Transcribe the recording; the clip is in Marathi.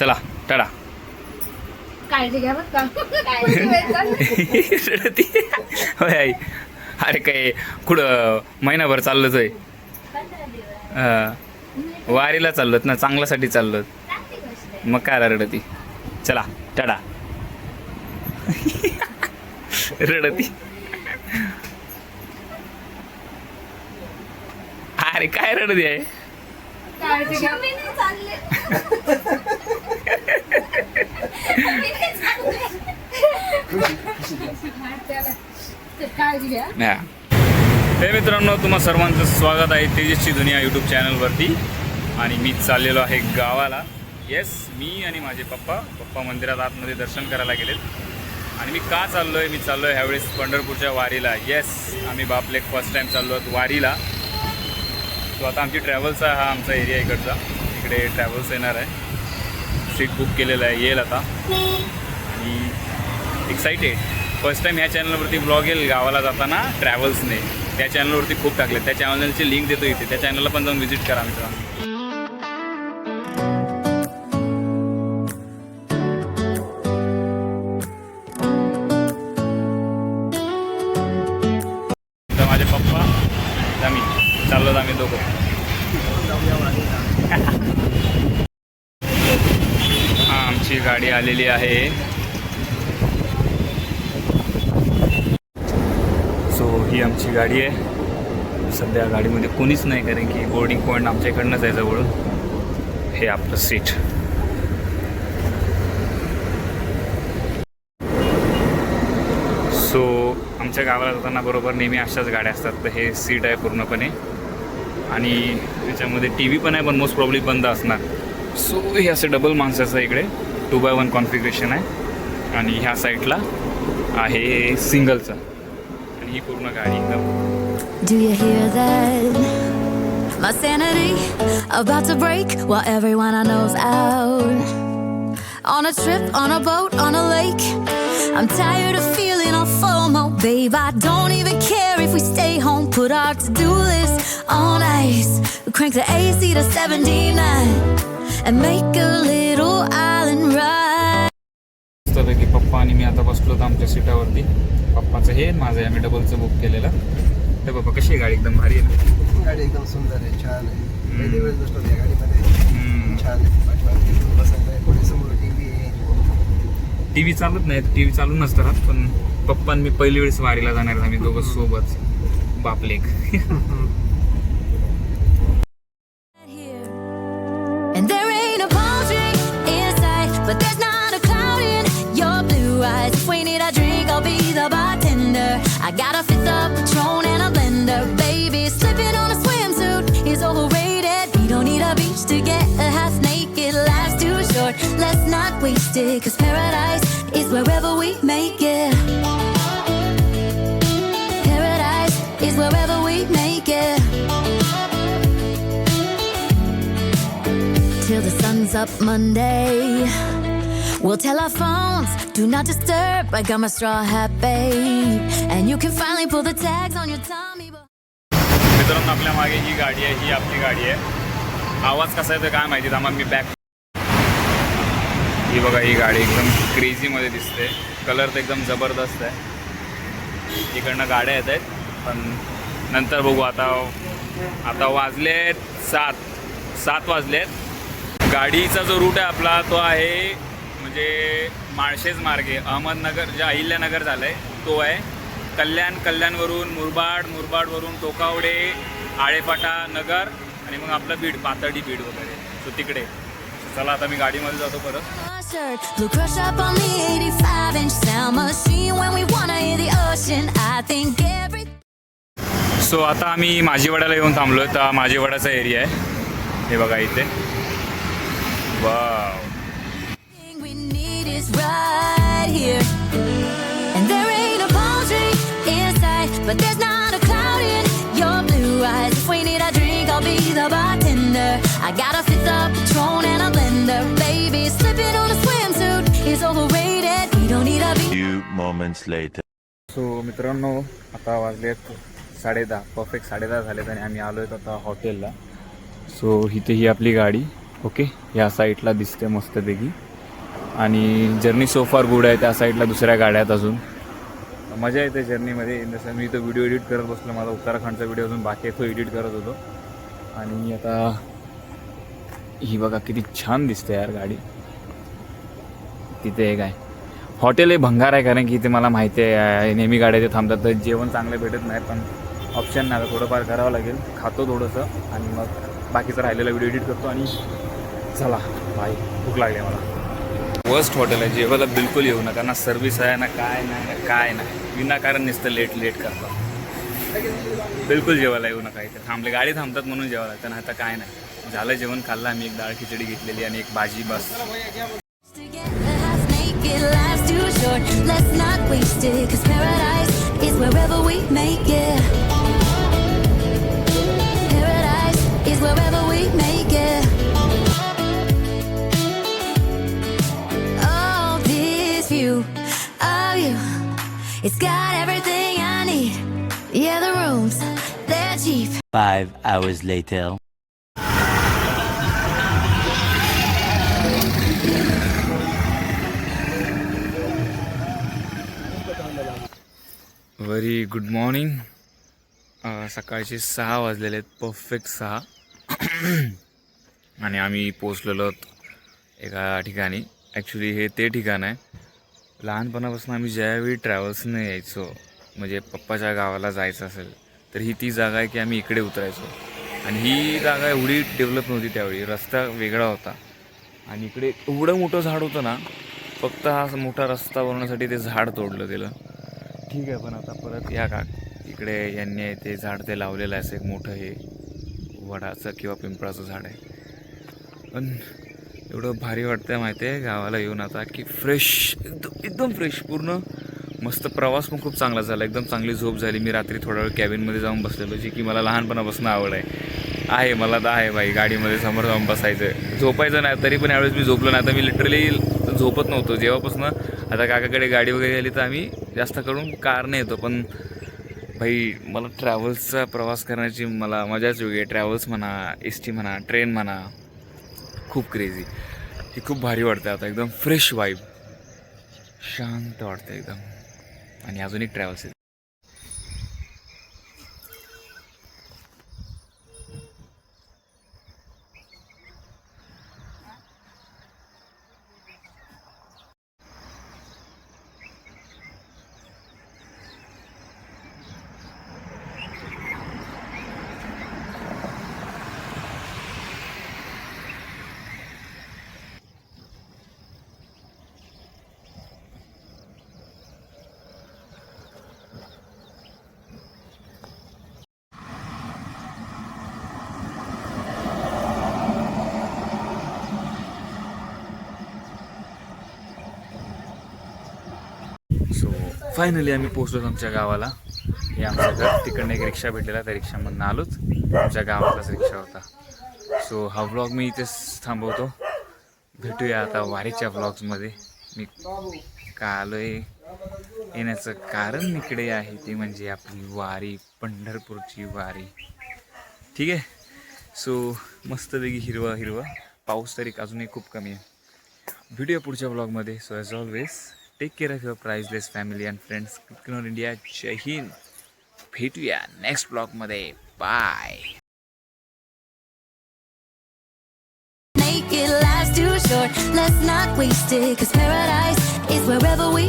चला टाटा. काळजी घ्या बरं का. रडती. होय आई. अरे काय कुठं महिनाभर चाललोच आहे. वारीला चाललोत ना, चांगल्यासाठी चाललोत. मग काय रडती. चला टाटा. रडती. अरे काय रडती आहे. काळजी घ्या. काळजी घ्या. हे मित्रांनो, तुम्हा सर्वांचं स्वागत आहे तेजसची दुनिया यूट्यूब चॅनलवरती. आणि मी चाललेलो आहे गावाला. येस, मी आणि माझे पप्पा मंदिरात आतमध्ये दर्शन करायला गेलेत. आणि मी का चाललो आहे, मी चाललो आहे ह्यावेळेस पंढरपूरच्या वारीला. येस, आम्ही बापले फर्स्ट टाईम चाललो आहोत वारीला. सो आता आमची ट्रॅव्हल्सचा हा आमचा एरिया इकडचा. इकडे ट्रॅव्हल्स येणार आहे. सीट बुक केलेलं आहे, येईल आता. आणि एक्साइटेड. फर्स्ट टाईम ह्या चॅनलवरती ब्लॉग येईल गावाला जाताना ट्रॅव्हल्सने. त्या चॅनलवरती खूप टाकले. त्या चॅनलची लिंक देतो इथे. त्या चॅनलला पण जाऊन व्हिजिट करा मित्रांनो. तर माझे पप्पा आम्ही चाललो, आम्ही दोघं. हा आमची गाडी आलेली आहे. सो ही आमची गाडी आहे. सध्या गाडीमध्ये कोणीच नाही, कारण की बोर्डिंग पॉईंट आमच्या इकडनंच आहे जवळून. हे आपलं सीट. सो आमच्या गावाला जाताना बरोबर नेहमी अशाच गाड्या असतात. तर हे सीट आहे पूर्णपणे. आणि त्याच्यामध्ये टी व्ही पण आहे, पण मोस्ट प्रॉब्ली बंद असणार. सो हे असं डबल माणसाचं इकडे 2x1 कॉन्फिगरेशन आहे. आणि ह्या साईडला आहे सिंगलचं. आणि ही पूर्ण गाडी एकदम. Do you hear that? My sanity about to break while everyone I know's out. On a trip, on a boat, on a lake. I'm tired of feeling all FOMO, babe. I don't even care if we stay home. Put our to-do list on ice. We crank the AC to 79 and make a little island ride. की पप्पा आणि मी आता बसलो होतो आमच्या सीटावरती. पप्पाचं हे, माझं आहे. आम्ही डबलचं बुक केलेलं. तर बाबा कशी आहे गाडी? एकदम भारी आहे. गाडी एकदम सुंदर आहे, छान आहे. पहिली वेळ बसलो या गाडीमध्ये. छान आहे. बसायला आहे. पुढे समोर टीव्ही आहे. टीव्ही चालत नाही, टीव्ही चालू नसतं राहत. पण पप्पा आणि मी पहिली वेळेस वारीला जाणार. आम्ही दोघं सोबत बापलेक. And there ain't a palm tree in sight, but there's not a cloud in your blue eyes. If we need a drink, I'll be the bartender. I got a fifth of Patron and a blender, baby. Slipping on a swimsuit is overrated. We don't need a beach to get a half naked. Life's too short, let's not waste it. 'Cause paradise is wherever we make it. Paradise is wherever we make it. Till the sun's up Monday, we'll tell our phones, do not disturb. I got my straw hat, babe. And you can finally pull the tags on your Tommy. मित्रांनो, आपल्या मागे ही गाडी आहे, ही आपली गाडी आहे. आवाज कसा येतो काय माहिती. आम्हाला मी बॅक. ही बघा, ही गाडी एकदम क्रेझीमध्ये दिसते. कलर तर एकदम जबरदस्त आहे. इकडनं गाड्या येत आहेत, पण नंतर बघू. आता वाजलेत 7 वाजलेत. गाडीचा जो रूट आहे आपला तो आहे म्हणजे माळशेज मार्गे अहमदनगर, जे अहिल्यानगर झालं आहे तो आहे. कल्याणवरून मुरबाडवरून टोकावडे, आळेफाटा नगर आणि मग आपलं बीड, पातळी बीड वगैरे. सो तिकडे चला, आता मी गाडीमध्ये जातो परत. Blue crush up on the 85-inch sound machine when we wanna hear the ocean. I think every. So आता आम्ही माझीवाड्याला येऊन थांबलो. तर माझीवाड्याचा एरिया आहे. हे बघा इथे. Wow. Thing we need is right here. And there ain't a palm tree in sight, but there's not a cloud in your blue eyes. If we need a drink, I'll be the bartender. I got a fifth of Patron and a blender, baby. Slipping on a swimsuit is overrated. We don't need a beach. Few moments later. So मित्रांनो, आता वाजलेत 10:30. परफेक्ट 10:30 झालेत आणि आम्ही आलो आहेत आता हॉटेलला. सो इथे ही आपली गाडी. ओके, ह्या साईडला दिसते मस्तपैकी. आणि जर्नी सो फार गुड आहे. त्या साईडला दुसऱ्या गाड्या आहेत अजून. मजा येते जर्नीमध्ये. जसं मी तो व्हिडिओ एडिट करत बसलो, माझा उत्तराखंडचा व्हिडिओ अजून बाकी आहे, तो एडिट करत होतो. आणि आता ही बघा किती छान दिसते यार गाडी. तिथे एक आहे हॉटेल, हे भंगार आहे, कारण की इथे मला माहिती आहे नेहमी गाड्या ते थांबतात, तर जेवण चांगलं भेटत नाही. पण ऑप्शन नाही, थोडंफार करावं लागेल. खातो थोडंसं आणि मग बाकीचा राहिलेला व्हिडिओ एडिट करतो. आणि चला बाय, भूक लागली मला. वर्स्ट हॉटेल आहे, जेवायला बिलकुल येऊ नका. ना सर्व्हिस आहे ना काय नाही. विनाकारण नुसतं लेट करतात. बिलकुल जेवायला येऊ नका. इथे थांबले, गाडी थांबतात म्हणून जेवायला लागतं, नाही आता काय नाही. झालं जेवण, खाल्लं आम्ही. एक डाळ खिचडी घेतलेली आणि एक भाजी, बस. Together, half naked, life's too short. Let's not waste it, 'cause paradise is wherever we make it. Paradise is wherever we make it. Oh, this view of you, it's got everything I need. Yeah, the rooms, they're cheap. 5 hours later. Very good morning. सकाळचे 6 वाजलेले आहेत, परफेक्ट 6. आणि आम्ही पोचलेलो एका ठिकाणी. ॲक्च्युली हे ते ठिकाण आहे, लहानपणापासून आम्ही ज्यावेळी ट्रॅव्हल्सने यायचो, म्हणजे पप्पाच्या गावाला जायचं असेल तर ही ती जागा आहे की आम्ही इकडे उतरायचो. आणि ही जागा एवढी डेव्हलप नव्हती त्यावेळी, रस्ता वेगळा होता. आणि इकडे एवढं मोठं झाड होतं ना, फक्त हा मोठा रस्ता बनवण्यासाठी ते झाड तोडलं गेलं. ठीक आहे, पण आता परत या का इकडे यांनी ते झाड ते लावलेलं आहे, असं एक मोठं हे वडाचं किंवा पिंपळाचं झाड आहे. पण एवढं भारी वाटतं माहिती आहे गावाला येऊन आता, की फ्रेश, एकदम फ्रेश पूर्ण. मस्त प्रवास पण खूप चांगला झाला, एकदम चांगली झोप झाली. मी रात्री थोडा वेळ कॅबिनमध्ये जाऊन बसलेलो, जी की मला लहानपणापासून आवड आहे मला तर आहे बाई, गाडीमध्ये समोर जाऊन बसायचं. झोपायचं नाही, तरी पण यावेळेस मी झोपलो नाही. आता मी लिटरली झोपत नव्हतो जेव्हापासून आता काकाकडे गाडी वगैरे आली, तर आम्ही जास्त करून कारने येतो. पण भाई मला ट्रॅव्हल्सचा प्रवास करण्याची मला मजाच वेगळी आहे. ट्रॅव्हल्स म्हणा, एस टी म्हणा, ट्रेन म्हणा, खूप क्रेझी. ही खूप भारी वाटते आता, एकदम फ्रेश वाईब, शांत वाटतं एकदम. आणि अजून एक ट्रॅव्हल्स आहे. सो फायनली आम्ही पोचलो आमच्या गावाला. हे आमच्या घर, तिकडनं एक रिक्षा भेटलेला, त्या रिक्षामधनं आलोच. आमच्या गावातलाच रिक्षा होता. सो हा व्लॉग मी इथेच थांबवतो. भेटूया आता वारीच्या व्लॉग्समध्ये. मी का आलो आहे येण्याचं कारण इकडे आहे, ते म्हणजे आपली वारी, पंढरपूरची वारी. ठीक आहे. सो मस्तपैकी हिरवा पाऊस तरी अजूनही खूप कमी आहे. भेटूया पुढच्या व्लॉगमध्ये. So as always take care of your priceless family and friends. Click India. जय हिंद. भेटूया नेक्स्ट ब्लॉगमध्ये. Bye. Naked, life's too short. Let's not waste it, 'cause paradise is wherever we